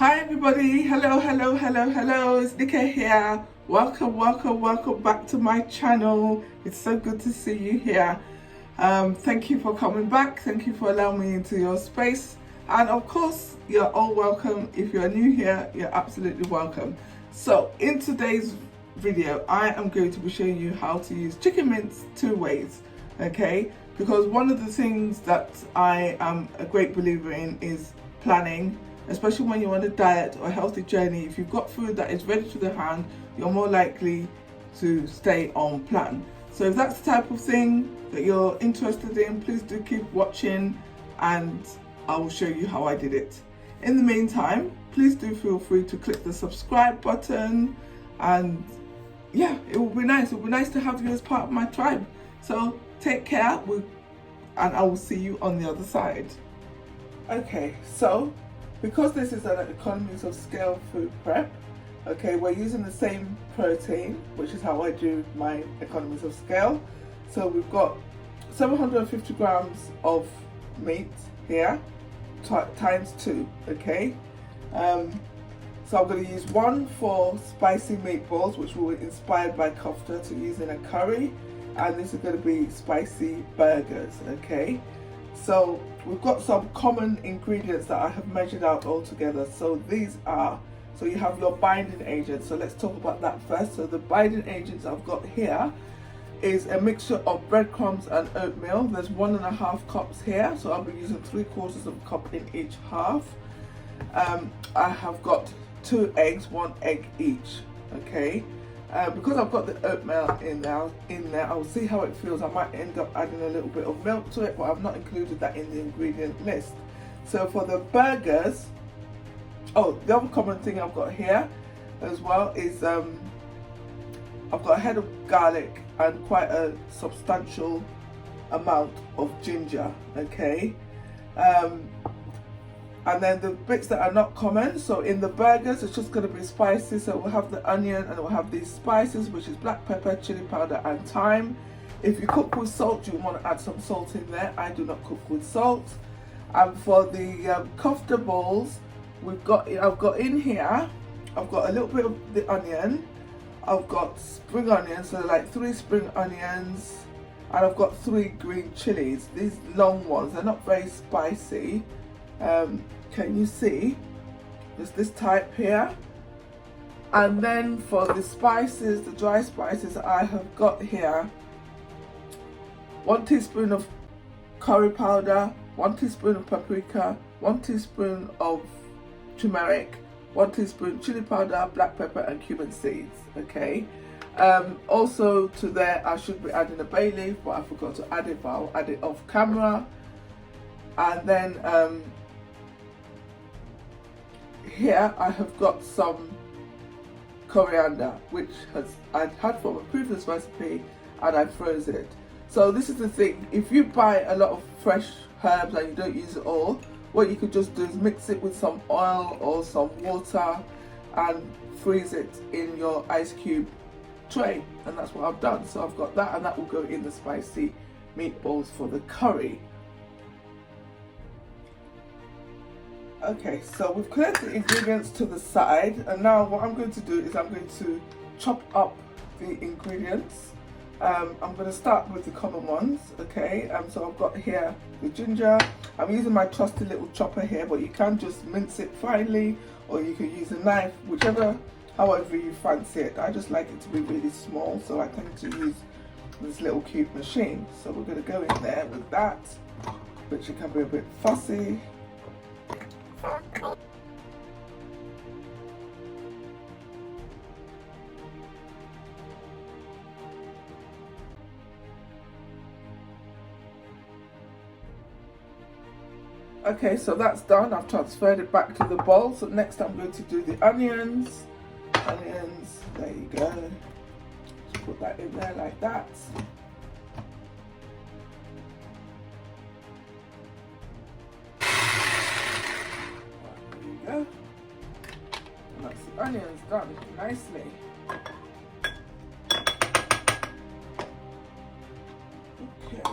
Hi everybody, hello, it's Nika here. Welcome back to my channel. It's so good to see you here. Thank you for coming back, thank you for allowing me into your space, and of course you're all welcome. If you're new here, you're absolutely welcome. So in today's video I am going to be showing you how to use chicken mince two ways, okay? Because one of the things that I am a great believer in is planning, especially when you're on a diet or a healthy journey. If you've got food that is ready to the hand, you're more likely to stay on plan. So if that's the type of thing that you're interested in, please do keep watching and I will show you how I did it. In the meantime, please do feel free to click the subscribe button, and yeah, it will be nice. It will be nice to have you as part of my tribe. So take care, and I will see you on the other side. Okay, so because this is an economies of scale food prep, okay, we're using the same protein, which is how I do my economies of scale. So we've got 750 grams of meat here, times 2, okay? So I'm going to use one for spicy meatballs, which were inspired by kofta to use in a curry, and this is going to be spicy burgers, okay? So we've got some common ingredients that I have measured out all together. So these are, so you have your binding agents. So let's talk about that first. So the binding agents I've got here is a mixture of breadcrumbs and oatmeal. There's 1.5 cups here, so I'll be using 3/4 of a cup in each half. I have got 2 eggs, 1 egg each, okay? Because I've got the oatmeal in there, I'll see how it feels. I might end up adding a little bit of milk to it, but I've not included that in the ingredient list. So for the burgers, oh, the other common thing I've got here as well is I've got a head of garlic and quite a substantial amount of ginger, okay? And then the bits that are not common, so in the burgers it's just going to be spicy. So we'll have the onion and we'll have these spices, which is black pepper, chili powder and thyme. If you cook with salt, you want to add some salt in there. I do not cook with salt. And for the kofta balls, I've got in here, I've got a little bit of the onion, I've got spring onions, so like 3 spring onions, and I've got 3 green chilies. These long ones, they're not very spicy. Can you see? There's this type here. And then for the spices, the dry spices, I have got here 1 teaspoon of curry powder, 1 teaspoon of paprika, 1 teaspoon of turmeric, 1 teaspoon chili powder, black pepper and cumin seeds, okay? Also to there I should be adding a bay leaf, but I forgot to add it, but I'll add it off camera. And then here I have got some coriander, which I'd had from a previous recipe and I froze it. So this is the thing, if you buy a lot of fresh herbs and you don't use it all, what you could just do is mix it with some oil or some water and freeze it in your ice cube tray, and that's what I've done. So I've got that, and that will go in the spicy meatballs for the curry. Okay, so we've cleared the ingredients to the side, and now what I'm going to do is I'm going to chop up the ingredients. I'm going to start with the common ones, okay? So I've got here the ginger. I'm using my trusty little chopper here, but you can just mince it finely, or you can use a knife, however you fancy it. I just like it to be really small, so I tend to use this little cute machine. So we're going to go in there with that, which it can be a bit fussy. Okay, so that's done. I've transferred it back to the bowl. So next I'm going to do the onions. There you go. Just put that in there like that. There you go. And that's the onions done nicely. Okay.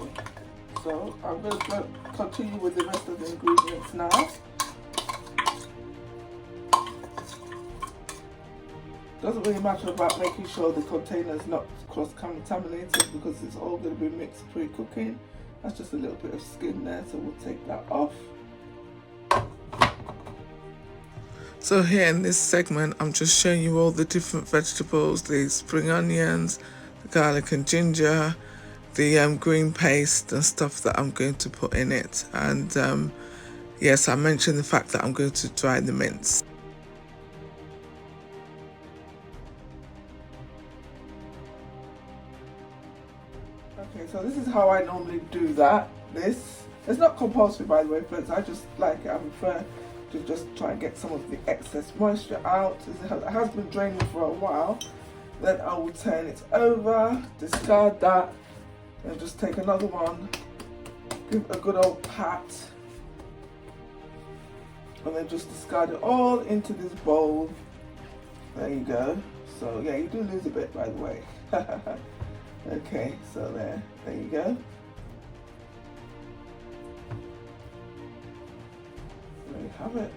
So I'm going to continue with the rest of the ingredients now. Doesn't really matter about making sure the container is not cross-contaminated because it's all going to be mixed pre-cooking. That's just a little bit of skin there, so we'll take that off. So here in this segment, I'm just showing you all the different vegetables, the spring onions, the garlic and ginger, the green paste and stuff that I'm going to put in it. And yes, I mentioned the fact that I'm going to dry the mince. Okay, so this is how I normally do that. It's not compulsory, by the way, friends. I just like it. I prefer to just try and get some of the excess moisture out. It has been draining for a while. Then I will turn it over, discard that, and just take another one, give a good old pat, and then just discard it all into this bowl. There you go. So yeah, you do lose a bit, by the way. Okay, so there you go. There you have it.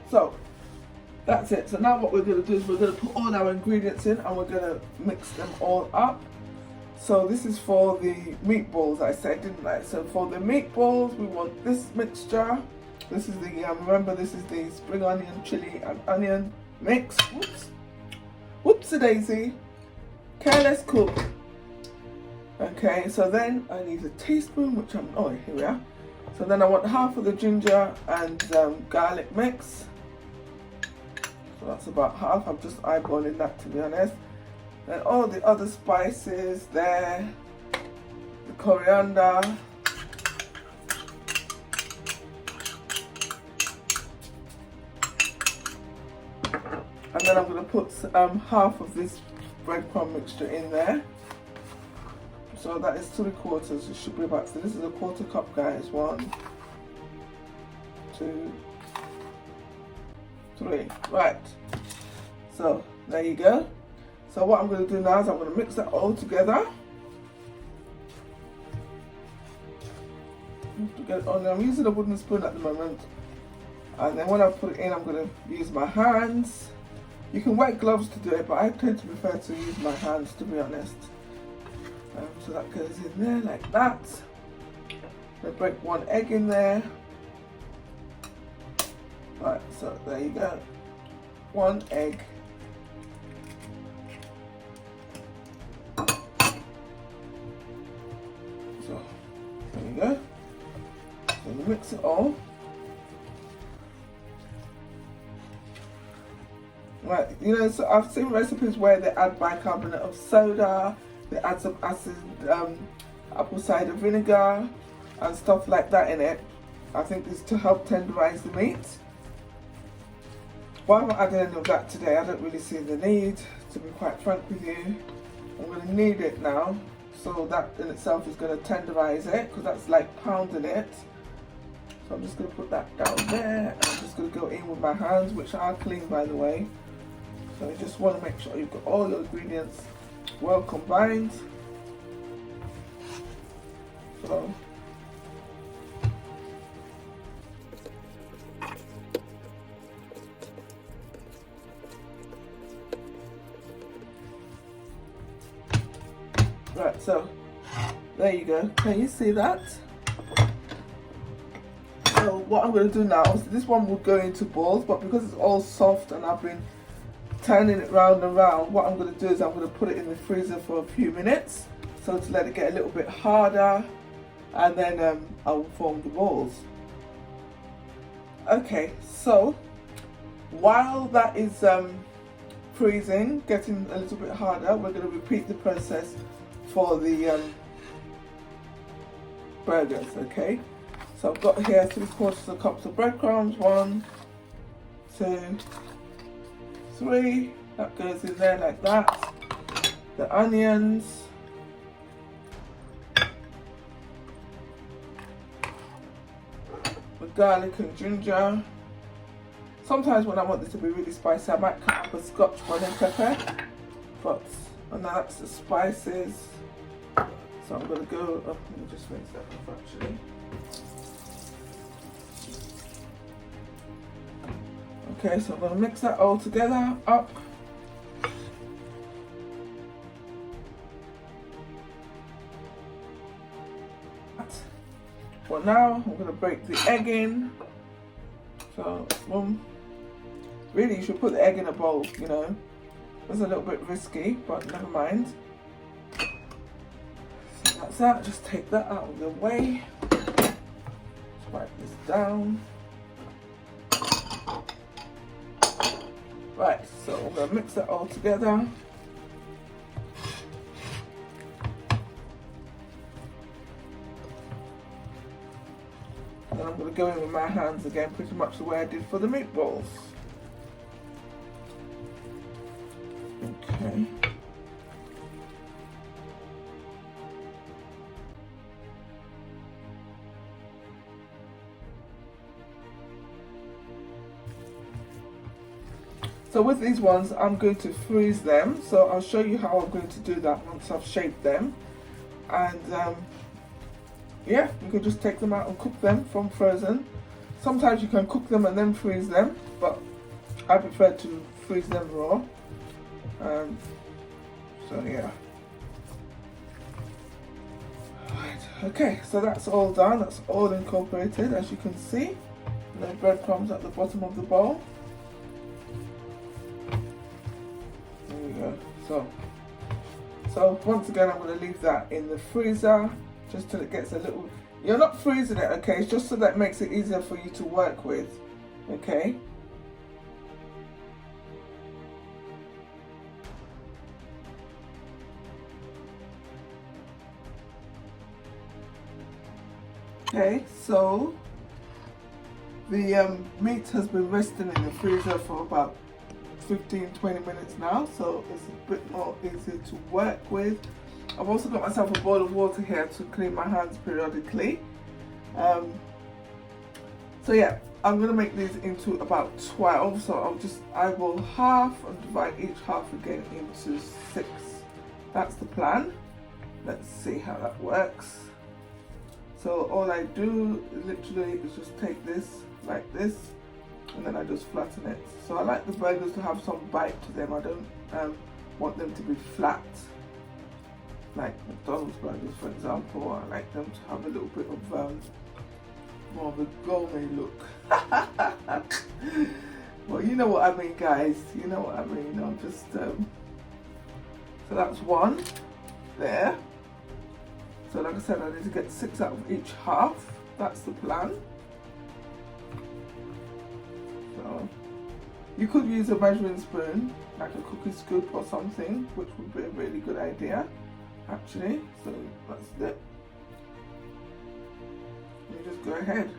So that's it. So now what we're going to do is we're going to put all our ingredients in and we're going to mix them all up. So this is for the meatballs, I said, didn't I? So for the meatballs, we want this mixture. This is the, remember, this is the spring onion, chili and onion mix. Whoops. Whoopsie daisy. Careless cook. Okay, so then I need a teaspoon, which here we are. So then I want half of the ginger and garlic mix. So that's about half. I'm just eyeballing that, to be honest. Then all the other spices there, the coriander, and then I'm going to put half of this breadcrumb mixture in there. So that is 3/4. It should be about, so this is a 1/4 cup, guys. 1, 2, 3. Right. So there you go. So what I'm going to do now is I'm going to mix that all together. I'm using a wooden spoon at the moment. And then when I put it in, I'm going to use my hands. You can wear gloves to do it, but I tend to prefer to use my hands, to be honest. So that goes in there like that. I break 1 egg in there. Right, so there you go. 1 egg. So there you go. So you mix it all. Right, you know, so I've seen recipes where they add bicarbonate of soda, they add some acid, apple cider vinegar and stuff like that in it. I think it's to help tenderize the meat. But I'm not adding any of that today. I don't really see the need, to be quite frank with you. I'm going to knead it now, so that in itself is going to tenderize it, because that's like pounding it. So I'm just going to put that down there, and I'm just going to go in with my hands, which are clean, by the way. So you just want to make sure you've got all your ingredients well combined. So right, so there you go. Can you see that? So what I'm going to do now is this one will go into balls, but because it's all soft and I've been turning it round and round, what I'm going to do is I'm going to put it in the freezer for a few minutes, so to let it get a little bit harder, and then I will form the balls. Okay, so while that is freezing, getting a little bit harder, we're going to repeat the process for the burgers. Okay, so I've got here 3/4 cups of breadcrumbs. 1, 2, 3. That goes in there like that. The onions, the garlic and ginger. Sometimes when I want this to be really spicy, I might cut up a Scotch bonnet pepper, and that's the spices. So I'm going to go up, let me just rinse that off actually. Okay, so I'm going to mix that all together up. For now, I'm going to break the egg in. So, boom. Really, you should put the egg in a bowl, you know. It's a little bit risky, but never mind. So that's that. Just take that out of the way. Just wipe this down. Right, so I'm going to mix that all together. And then I'm going to go in with my hands again, pretty much the way I did for the meatballs. Okay. So with these ones, I'm going to freeze them. So I'll show you how I'm going to do that once I've shaped them. And yeah, you can just take them out and cook them from frozen. Sometimes you can cook them and then freeze them, but I prefer to freeze them raw. So yeah. Right, okay, so that's all done. That's all incorporated, as you can see. No breadcrumbs at the bottom of the bowl. There we go. So once again, I'm going to leave that in the freezer just till it gets a little. You're not freezing it, okay? It's just so that makes it easier for you to work with, okay? Okay, so the meat has been resting in the freezer for about 15-20 minutes now, so it's a bit more easy to work with. I've also got myself a bowl of water here to clean my hands periodically. So yeah, I'm going to make these into about 12, so I will half and divide each half again into 6. That's the plan. Let's see how that works. So all I do literally is just take this like this, and then I just flatten it. So I like the burgers to have some bite to them. I don't want them to be flat like McDonald's burgers, for example. I like them to have a little bit of more of a gourmet look. Well, you know what I mean, guys. You know what I mean. I'm just so that's one there. So like I said, I need to get 6 out of each half. That's the plan. So you could use a measuring spoon, like a cookie scoop or something, which would be a really good idea, actually. So that's it. You just go ahead.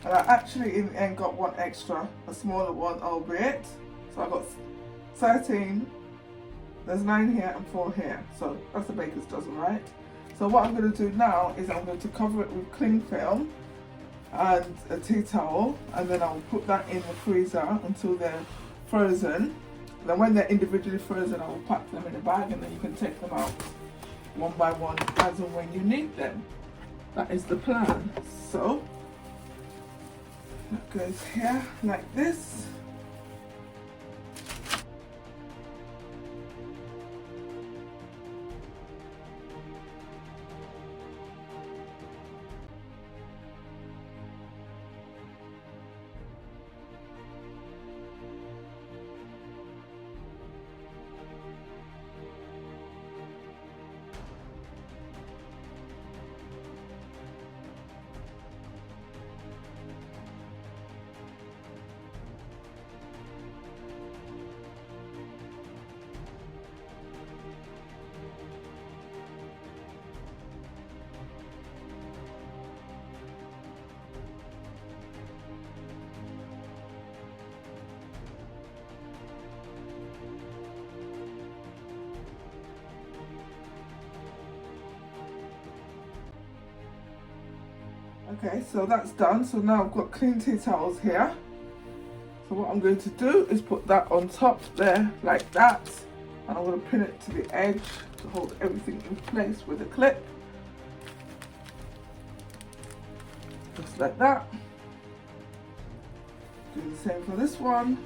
And I actually in the end got one extra, a smaller one albeit. So I got 13, there's 9 here and 4 here. So that's the baker's dozen, right? So what I'm going to do now is I'm going to cover it with cling film and a tea towel, and then I'll put that in the freezer until they're frozen. And then when they're individually frozen, I will pack them in a bag, and then you can take them out one by one as and when you need them. That is the plan. So that goes here like this. Okay, so that's done. So now I've got clean tea towels here. So what I'm going to do is put that on top there like that. And I'm going to pin it to the edge to hold everything in place with a clip. Just like that. Do the same for this one.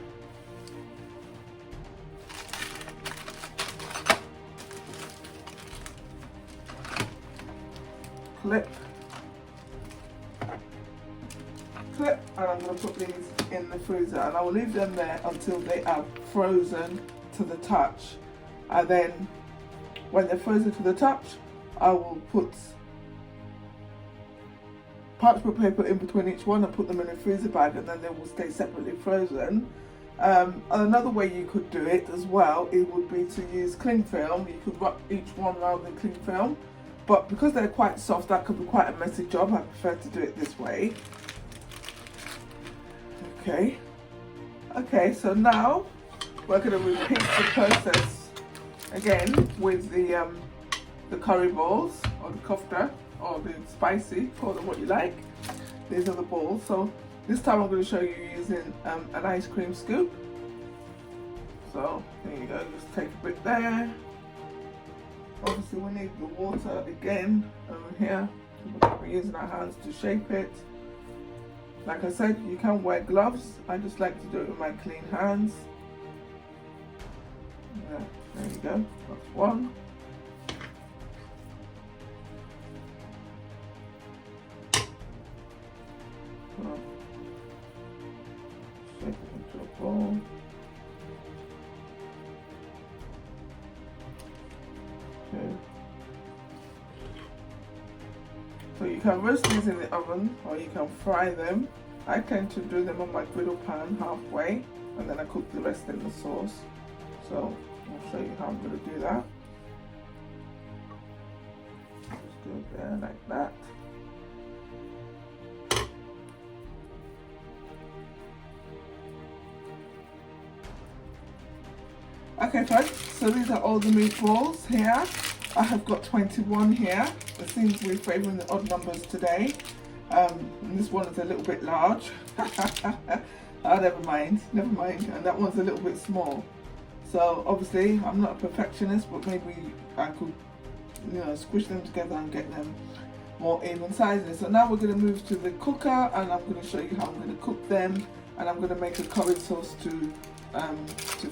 Clip. Clip, and I'm going to put these in the freezer, and I will leave them there until they are frozen to the touch. And then when they're frozen to the touch, I will put parchment paper in between each one and put them in a freezer bag, and then they will stay separately frozen. Another way you could do it as well, it would be to use cling film. You could wrap each one around in cling film, but because they're quite soft, that could be quite a messy job. I prefer to do it this way. Okay, so now we're going to repeat the process again with the curry balls, or the kofta, or the spicy, call it what you like. These are the balls. So this time I'm going to show you using an ice cream scoop. So there you go, just take a bit there. Obviously we need the water again over here. We're using our hands to shape it. Like I said, you can wear gloves. I just like to do it with my clean hands. Yeah, there you go, that's one. So, shape it into a ball. Okay. So you can roast these in the oven, or you can fry them. I tend to do them on my griddle pan halfway, and then I cook the rest in the sauce. So I'll show you how I'm going to do that. Just do it there like that. Okay folks, so these are all the meatballs here. I have got 21 here. It seems we're favouring the odd numbers today. And this one is a little bit large. Never mind. And that one's a little bit small. So obviously I'm not a perfectionist, but maybe I could, squish them together and get them more even sizes. So now we're going to move to the cooker, and I'm going to show you how I'm going to cook them, and I'm going to make a curry sauce to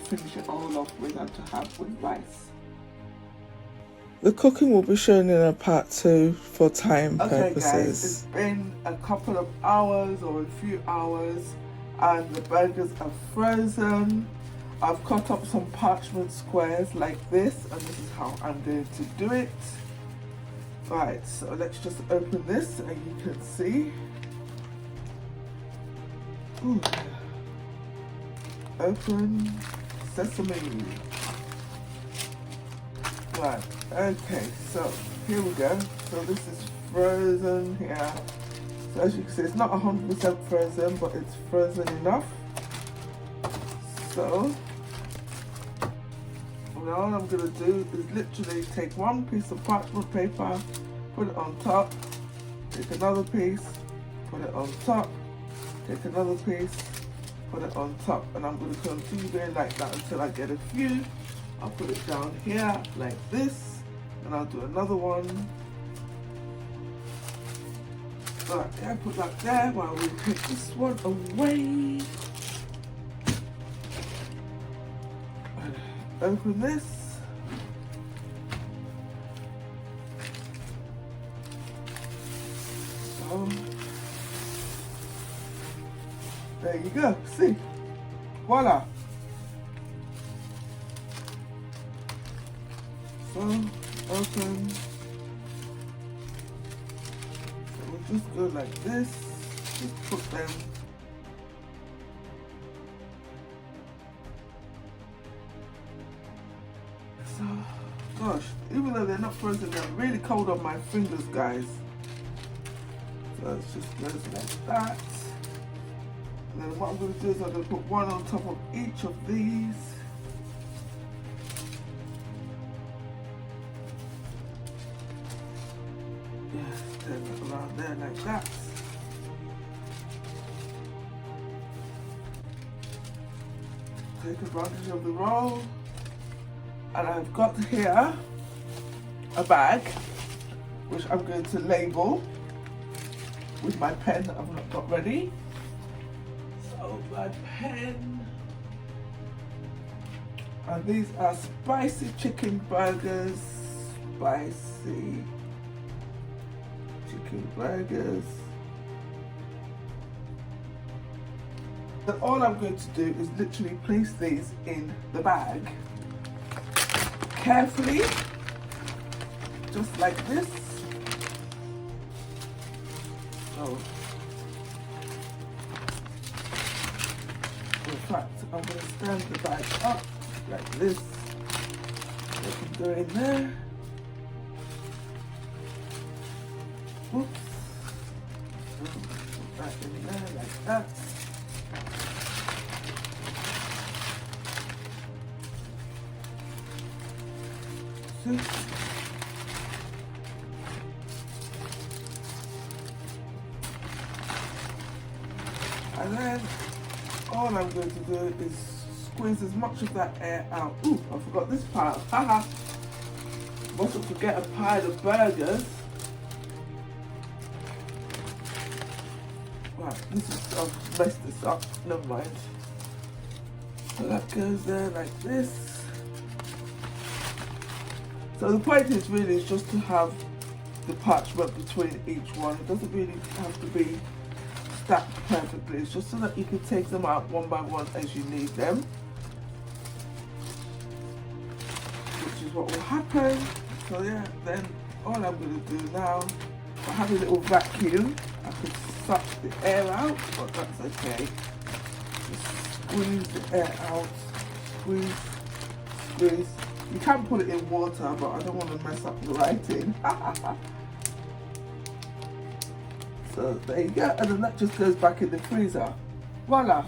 finish it all off with and to have with rice. The cooking will be shown in a part 2 for time purposes. Okay guys, it's been a couple of hours or a few hours, and the burgers are frozen. I've cut up some parchment squares like this, and this is how I'm going to do it. Right, so let's just open this and you can see. Ooh. Open sesame. Right, okay, so here we go. So this is frozen here. So as you can see, it's not 100% frozen, but it's frozen enough. So all I'm going to do is literally take one piece of parchment paper, put it on top, take another piece, put it on top, take another piece, put it on top, and I'm going to continue doing like that until I get a few. I'll put it down here like this, and I'll do another one. Right, yeah, put that there while we take this one away. Open this. So, there you go, see, voila. So, open. So we'll just go like this, just put them. So, gosh, even though they're not frozen, they're really cold on my fingers, guys. So it just goes like that. And then what I'm going to do is I'm going to put one on top of each of these. Yes, turn it around there like that. take advantage of the roll. And I've got here a bag which I'm going to label with my pen that I've not got ready. So my pen, and these are spicy chicken burgers. Spicy chicken burgers. And all I'm going to do is literally place these in the bag carefully, just like this. So, in fact, I'm going to stand the bag up like this. It can go in there. Oops. Put that in there like that. And then all I'm going to do is squeeze as much of that air out. Ooh, I forgot this part. Haha. Mustn't forget a pile of burgers. Right, this is, I've messed this up. Never mind. So that goes there like this. So the point is really just to have the parchment between each one. It doesn't really have to be stacked perfectly. It's just so that you can take them out one by one as you need them. Which is what will happen. So yeah, then all I'm going to do now, I have a little vacuum. I could suck the air out, but that's okay. Just squeeze the air out. Squeeze, squeeze. You can put it in water, but I don't want to mess up the writing. So there you go, and then that just goes back in the freezer. Voila,